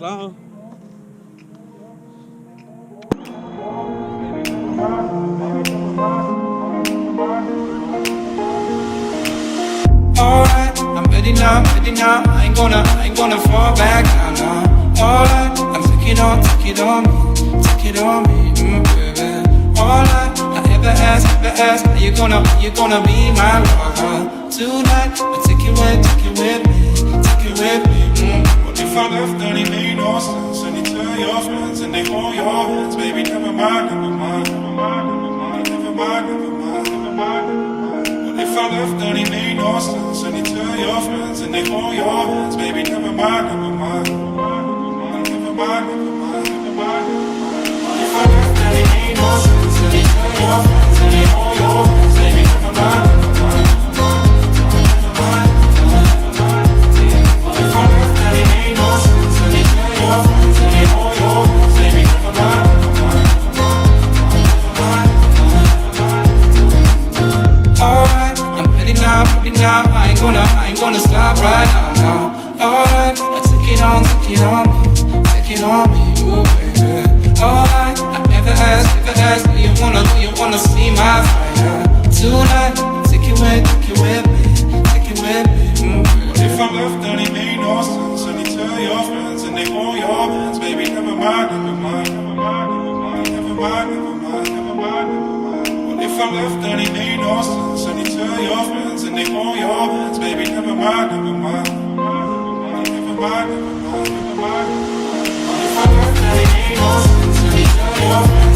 klar? Alright, I'm ready now. I ain't gonna fall back now. Alright, I'm take it on me, baby. Alright, I ever ask, are you gonna be my lover tonight? I take it with me. What if I left and it made no sense? And you tell your friends and they hold your hands, baby. Never mind. What if I left and it made no sense? And you tell your friends and they hold your hands, baby. Never mind. What if I left and it made no sense? And you tell your friends and they hold your hands, baby. Never mind. What if I left and it made no sense? And you tell your friends and they hold your hands, baby. Never mind. Alright, I'm ready now. I ain't gonna stop right now. Alright, I take it on me, ooh baby. Alright, I never asked, do you wanna see my fire tonight? Take it with me, What if I left and it made no sense? And you tell your friends and they hold your hands, baby. Never mind. What if I left and it made no sense? And you tell your friends and they hold your hands, baby. Never mind. What if I left and it made no sense? And you tell your friends